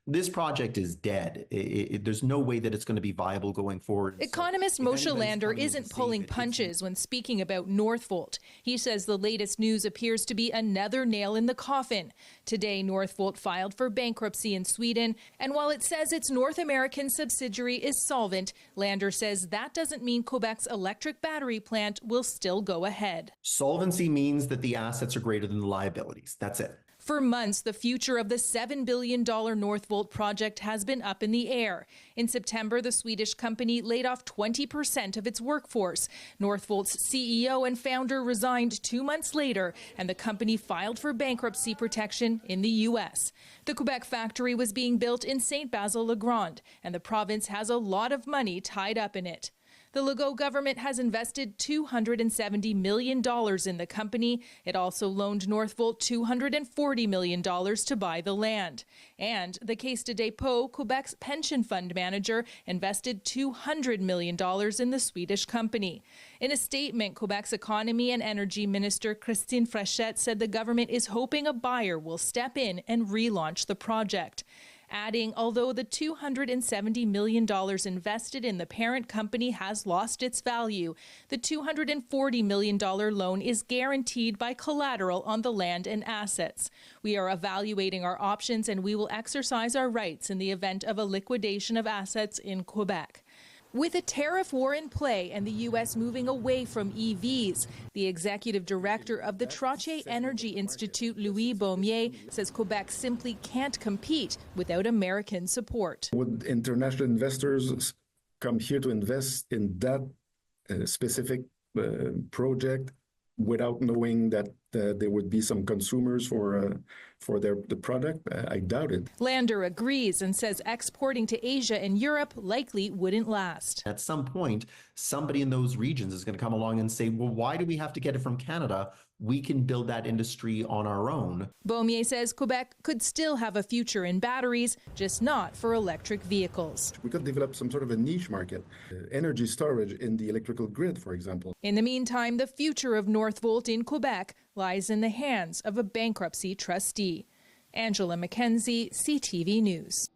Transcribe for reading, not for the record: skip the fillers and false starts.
This project is dead. There's no way that it's going to be viable going forward. Economist Moshe Lander isn't pulling punches when speaking about Northvolt. He says the latest news appears to be another nail in the coffin. Today, Northvolt filed for bankruptcy in Sweden, and while it says its North American subsidiary is solvent, Lander says that doesn't mean Quebec's electric battery plant will still go ahead. Solvency means that the assets are greater than the liabilities. That's it. For months, the future of the $7 billion Northvolt project has been up in the air. In September, the Swedish company laid off 20% of its workforce. Northvolt's CEO and founder resigned 2 months later, and the company filed for bankruptcy protection in the U.S. The Quebec factory was being built in Saint-Basile-le-Grand, and the province has a lot of money tied up in it. The Legault government has invested $270 million in the company. It also loaned Northvolt $240 million to buy the land. And the Caisse de dépôt, Quebec's pension fund manager, invested $200 million in the Swedish company. In a statement, Quebec's economy and energy minister Christine Frechette said the government is hoping a buyer will step in and relaunch the project. Adding, although the $270 million invested in the parent company has lost its value, the $240 million loan is guaranteed by collateral on the land and assets. We are evaluating our options and we will exercise our rights in the event of a liquidation of assets in Quebec. With a tariff war in play and the U.S. moving away from EVs, the executive director of the Trottier Energy Institute, Louis Baumier, says Quebec simply can't compete without American support. Would international investors come here to invest in that specific project without knowing that there would be some consumers for the product? I doubt it. Lander agrees and says exporting to Asia and Europe likely wouldn't last. At some point, somebody in those regions is going to come along and say, well, why do we have to get it from Canada? We can build that industry on our own. Baumier says Quebec could still have a future in batteries, just not for electric vehicles. We could develop some sort of a niche market, energy storage in the electrical grid, for example. In the meantime, the future of Northvolt in Quebec lies in the hands of a bankruptcy trustee. Angela Mackenzie, CTV News.